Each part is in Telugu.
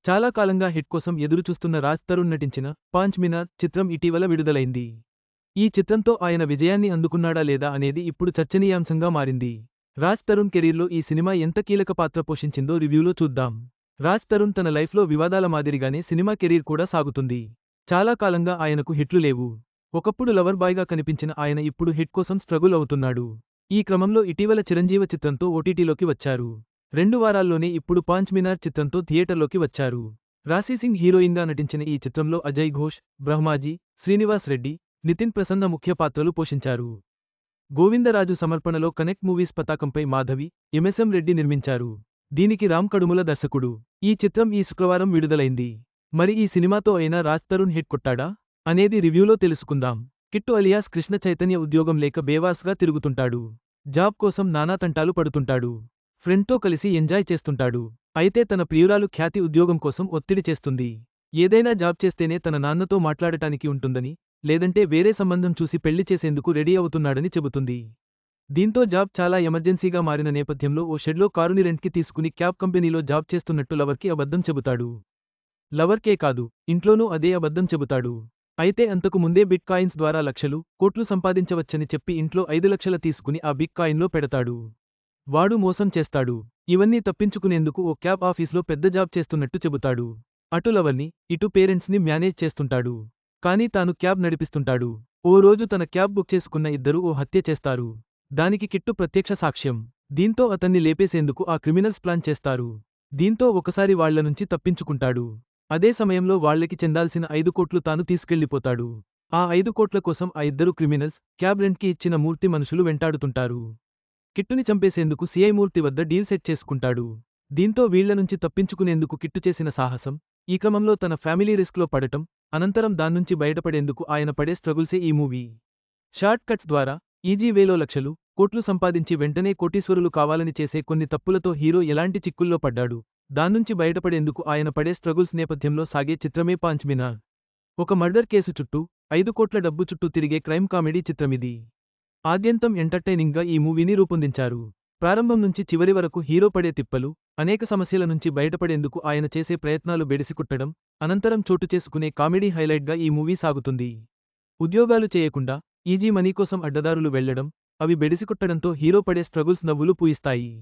చాలా కాలంగా హిట్ కోసం ఎదురుచూస్తున్న రాజ్ తరుణ్ నటించిన పాంచ్ మినార్ చిత్రం ఇటీవల విడుదలైంది. ఈ చిత్రంతో ఆయన విజయాన్ని అందుకున్నాడా లేదా అనేది ఇప్పుడు చర్చనీయాంశంగా మారింది. రాజ్ తరుణ్ కెరీర్లో ఈ సినిమా ఎంత కీలక పాత్ర పోషించిందో రివ్యూలో చూద్దాం. రాజ్ తరుణ్ తన లైఫ్లో వివాదాల మాదిరిగానే సినిమా కెరీర్ కూడా సాగుతుంది. చాలా కాలంగా ఆయనకు హిట్లు లేవు. ఒకప్పుడు లవర్ బాయ్గా కనిపించిన ఆయన ఇప్పుడు హిట్ కోసం స్ట్రగుల్ అవుతున్నాడు. ఈ క్రమంలో ఇటీవల చిరంజీవ చిత్రంతో ఓటీటీలోకి వచ్చారు. 2 వారాల్లోనే ఇప్పుడు పాంచ్ మినార్ చిత్రంతో థియేటర్లోకి వచ్చారు. రాశీ సింగ్ హీరోయిన్గా నటించిన ఈ చిత్రంలో అజయ్ ఘోష్, బ్రహ్మాజీ, శ్రీనివాస్ రెడ్డి, నితిన్ ప్రసన్న ముఖ్య పాత్రలు పోషించారు. గోవిందరాజు సమర్పణలో కనెక్ట్ మూవీస్ పతాకంపై మాధవి, ఎంఎస్ఎం రెడ్డి నిర్మించారు. దీనికి రామ్ కడుముల దర్శకుడు. ఈ చిత్రం ఈ శుక్రవారం విడుదలైంది. మరి ఈ సినిమాతో అయినా రాజ్ తరుణ్ హిట్ కొట్టాడా అనేది రివ్యూలో తెలుసుకుందాం. కిట్టు అలియాస్ కృష్ణ చైతన్య ఉద్యోగం లేక బేవార్స్గా తిరుగుతుంటాడు. జాబ్ కోసం నానా తంటాలు పడుతుంటాడు. ఫ్రెండ్తో కలిసి ఎంజాయ్ చేస్తుంటాడు. అయితే తన ప్రియురాలు ఖ్యాతి ఉద్యోగం కోసం ఒత్తిడి చేస్తుంది. ఏదైనా జాబ్ చేస్తేనే తన నాన్నతో మాట్లాడటానికి ఉంటుందని, లేదంటే వేరే సంబంధం చూసి పెళ్లి చేసేందుకు రెడీ అవుతున్నాడని చెబుతుంది. దీంతో జాబ్ చాలా ఎమర్జెన్సీగా మారిన నేపథ్యంలో ఓ షెడ్లో కారుని రెంట్కి తీసుకుని క్యాబ్ కంపెనీలో జాబ్ చేస్తున్నట్టు లవర్కి అబద్ధం చెబుతాడు. లవర్కే కాదు, ఇంట్లోనూ అదే అబద్ధం చెబుతాడు. అయితే అంతకు ముందే బిట్ కాయిన్స్ ద్వారా లక్షలు, కోట్లు సంపాదించవచ్చని చెప్పి ఇంట్లో 5 లక్షల తీసుకుని ఆ బిట్ కాయిన్లో పెడతాడు. వాడు మోసం చేస్తాడు. ఇవన్నీ తప్పించుకునేందుకు ఓ క్యాబ్ ఆఫీస్లో పెద్ద జాబ్ చేస్తున్నట్టు చెబుతాడు. అటు లవర్ని, ఇటు పేరెంట్స్ని మేనేజ్ చేస్తుంటాడు. కానీ తాను క్యాబ్ నడిపిస్తుంటాడు. ఓ రోజు తన క్యాబ్ బుక్ చేసుకున్న ఇద్దరూ ఓ హత్య చేస్తారు. దానికి కిట్టు ప్రత్యక్ష సాక్ష్యం. దీంతో అతన్ని లేపేసేందుకు ఆ క్రిమినల్స్ ప్లాన్ చేస్తారు. దీంతో ఒకసారి వాళ్ల నుంచి తప్పించుకుంటాడు. అదే సమయంలో వాళ్లకి చెందాల్సిన 5 కోట్లు తాను తీసుకెళ్లిపోతాడు. ఆ 5 కోట్ల కోసం ఆ ఇద్దరు క్రిమినల్స్, క్యాబ్ రెంట్కి ఇచ్చిన మూర్తి మనుషులు వెంటాడుతుంటారు. కిట్టుని చంపేసేందుకు సిఐ మూర్తి వద్ద డీల్ సెట్ చేసుకుంటాడు. దీంతో వీళ్ల నుంచి తప్పించుకునేందుకు కిట్టు చేసిన సాహసం, ఈ క్రమంలో తన ఫ్యామిలీ రిస్క్లో పడటం, అనంతరం దాన్నుంచి బయటపడేందుకు ఆయన పడే స్ట్రగుల్సే ఈ మూవీ. షార్ట్ కట్స్ ద్వారా, ఈజీ వేలో లక్షలు, కోట్లు సంపాదించి వెంటనే కోటీశ్వరులు కావాలని చేసే కొన్ని తప్పులతో హీరో ఎలాంటి చిక్కుల్లో పడ్డాడు, దాన్నుంచి బయటపడేందుకు ఆయన పడే స్ట్రగుల్స్ నేపథ్యంలో సాగే చిత్రమే పాంచ్ మినార్. ఒక మర్డర్ కేసు చుట్టూ, 5 కోట్ల డబ్బు చుట్టూ తిరిగే క్రైమ్ కామెడీ చిత్రమిది. ఆద్యంతం ఎంటర్టైనింగ్గా ఈ మూవీని రూపొందించారు. ప్రారంభం నుంచి చివరి వరకు హీరో పడే తిప్పలు, అనేక సమస్యల నుంచి బయటపడేందుకు ఆయన చేసే ప్రయత్నాలు బెడిసికుట్టడం, అనంతరం చోటు చేసుకునే కామెడీ హైలైట్గా ఈ మూవీ సాగుతుంది. ఉద్యోగాలు చేయకుండా, ఈజీ మనీ కోసం అడ్డదారులు వెళ్లడం, అవి బెడిసికొట్టడంతో హీరో పడే స్ట్రగుల్స్ నవ్వులు పూయిస్తాయి.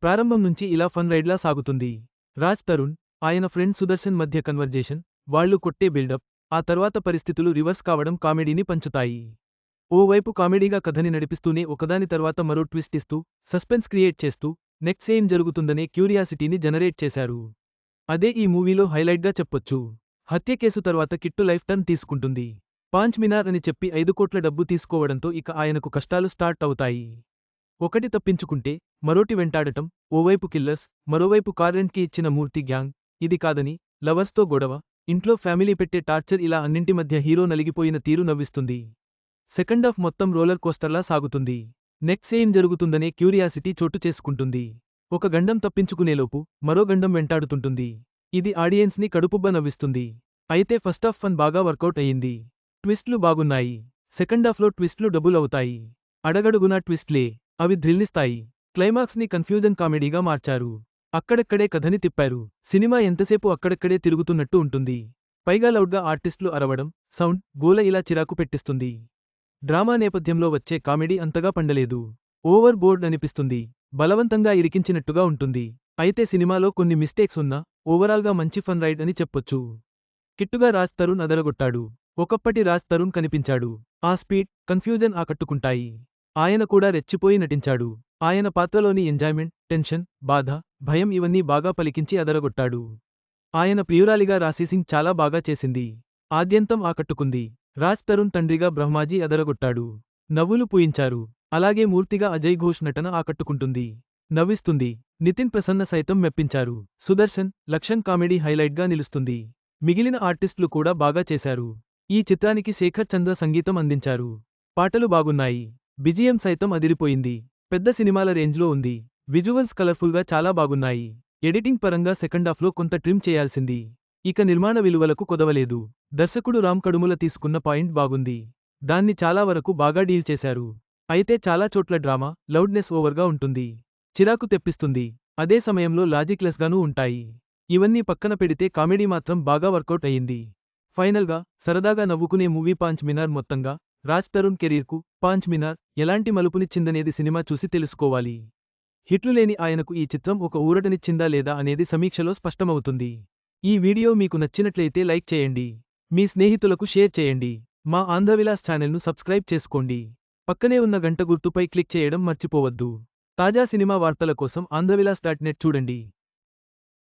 ప్రారంభం నుంచి ఇలా ఫన్ రైడ్లా సాగుతుంది. రాజ్ తరుణ్, ఆయన ఫ్రెండ్ సుదర్శన్ మధ్య కన్వర్జేషన్, వాళ్లు కొట్టే బిల్డప్, ఆ తర్వాత పరిస్థితులు రివర్స్ కావడం కామెడీని పంచుతాయి. ఓవైపు కామెడీగా కథని నడిపిస్తూనే ఒకదాని తర్వాత మరో ట్విస్ట్ ఇస్తూ, సస్పెన్స్ క్రియేట్ చేస్తూ, నెక్స్ట్ ఏం జరుగుతుందనే క్యూరియాసిటీని జనరేట్ చేశారు. అదే ఈ మూవీలో హైలైట్గా చెప్పొచ్చు. హత్య కేసు తర్వాత కిట్టు లైఫ్ టర్న్ తీసుకుంటుంది. పాంచ్ మినార్ అని చెప్పి 5 కోట్ల డబ్బు తీసుకోవడంతో ఇక ఆయనకు కష్టాలు స్టార్ట్ అవుతాయి. ఒకటి తప్పించుకుంటే, మరోటి వెంటాడటం, ఓవైపు కిల్లర్స్, మరోవైపు కార్ రెంట్కి ఇచ్చిన మూర్తి గ్యాంగ్, ఇది కాదని, లవర్స్తో గొడవ, ఇంట్లో ఫ్యామిలీ పెట్టే టార్చర్ ఇలా అన్నింటి మధ్య హీరో నలిగిపోయిన తీరు నవ్విస్తుంది. సెకండాఫ్ మొత్తం రోలర్ కోస్టర్లా సాగుతుంది. నెక్స్ట్ ఏం జరుగుతుందనే క్యూరియాసిటీ చోటు చేసుకుంటుంది. ఒక గండం తప్పించుకునేలోపు, మరో గండం వెంటాడుతుంటుంది. ఇది ఆడియన్స్ని కడుపుబ్బ నవ్విస్తుంది. అయితే ఫస్టాఫ్ ఫన్ బాగా వర్కౌట్ అయ్యింది. ట్విస్ట్లు బాగున్నాయి. సెకండాఫ్లో ట్విస్ట్లు డబుల్ అవుతాయి. అడగడుగునా ట్విస్ట్లే. అవి థ్రిల్నిస్తాయి. క్లైమాక్స్ని కన్ఫ్యూజన్ కామెడీగా మార్చారు. అక్కడక్కడే కథని తిప్పారు. సినిమా ఎంతసేపు అక్కడక్కడే తిరుగుతున్నట్టు ఉంటుంది. పైగా లౌడ్గా ఆర్టిస్టులు అరవడం, సౌండ్, గోల ఇలా చిరాకు పెట్టిస్తుంది. డ్రామా నేపథ్యంలో వచ్చే కామెడీ అంతగా పండలేదు. ఓవర్ బోర్డ్ అనిపిస్తుంది. బలవంతంగా ఇరికించినట్టుగా ఉంటుంది. అయితే సినిమాలో కొన్ని మిస్టేక్స్ ఉన్నా, ఓవరాల్గా మంచి ఫన్ రైడ్ అని చెప్పొచ్చు. కిట్టుగా రాజ్ తరుణ్ అదరగొట్టాడు. ఒకప్పటి రాజ్ తరుణ్ కనిపించాడు. ఆ స్పీడ్, కన్ఫ్యూజన్ ఆకట్టుకుంటాయి. ఆయన కూడా రెచ్చిపోయి నటించాడు. ఆయన పాత్రలోని ఎంజాయ్మెంట్, టెన్షన్, బాధ, భయం ఇవన్నీ బాగా పలికించి అదరగొట్టాడు. ఆయన ప్రియురాలిగా రాశీ సింగ్ చాలా బాగా చేసింది. ఆద్యంతం ఆకట్టుకుంది. రాజ్ తరుణ్ తండ్రిగా బ్రహ్మాజీ అదరగొట్టాడు. నవ్వులు పూయించారు. అలాగే మూర్తిగా అజయ్ ఘోష్ నటన ఆకట్టుకుంటుంది. నవ్విస్తుంది. నితిన్ ప్రసన్న సైతం మెప్పించారు. సుదర్శన్, లక్ష్మణ్ కామెడీ హైలైట్గా నిలుస్తుంది. మిగిలిన ఆర్టిస్టులు కూడా బాగా చేశారు. ఈ చిత్రానికి శేఖర్ చంద్ర సంగీతం అందించారు. పాటలు బాగున్నాయి. బిజిఎం సైతం అదిరిపోయింది. పెద్ద సినిమాల రేంజ్లో ఉంది. విజువల్స్ కలర్ఫుల్గా చాలా బాగున్నాయి. ఎడిటింగ్ పరంగా సెకండాఫ్లో కొంత ట్రిమ్ చేయాల్సింది. ఇక నిర్మాణ విలువలకు కొదవలేదు. దర్శకుడు రామ్ కడుముల తీసుకున్న పాయింట్ బాగుంది. దాన్ని చాలా వరకు బాగా డీల్ చేశారు. అయితే చాలా చోట్ల డ్రామా, లౌడ్నెస్ ఓవర్గా ఉంటుంది. చిరాకు తెప్పిస్తుంది. అదే సమయంలో లాజిక్లెస్గానూ ఉంటాయి. ఇవన్నీ పక్కన పెడితే కామెడీ మాత్రం బాగా వర్కౌట్ అయింది. ఫైనల్గా సరదాగా నవ్వుకునే మూవీ పాంచ్ మినార్. మొత్తంగా రాజ్ తరుణ్ కెరీర్కు పాంచ్ మినార్ ఎలాంటి మలుపునిచ్చిందనేది సినిమా చూసి తెలుసుకోవాలి. హిట్లు లేని ఆయనకు ఈ చిత్రం ఒక ఊరటనిచ్చిందా లేదా అనేది సమీక్షలో స్పష్టమవుతుంది. ఈ వీడియో మీకు నచ్చినట్లయితే లైక్ చేయండి. మీ స్నేహితులకు షేర్ చేయండి. మా ఆంధ్రవిలాస్ ఛానల్ను సబ్స్క్రైబ్ చేసుకోండి. పక్కనే ఉన్న గంట గుర్తుపై క్లిక్ చేయడం మర్చిపోవద్దు. తాజా సినిమా వార్తల కోసం ఆంధ్రవిలాస్.net చూడండి.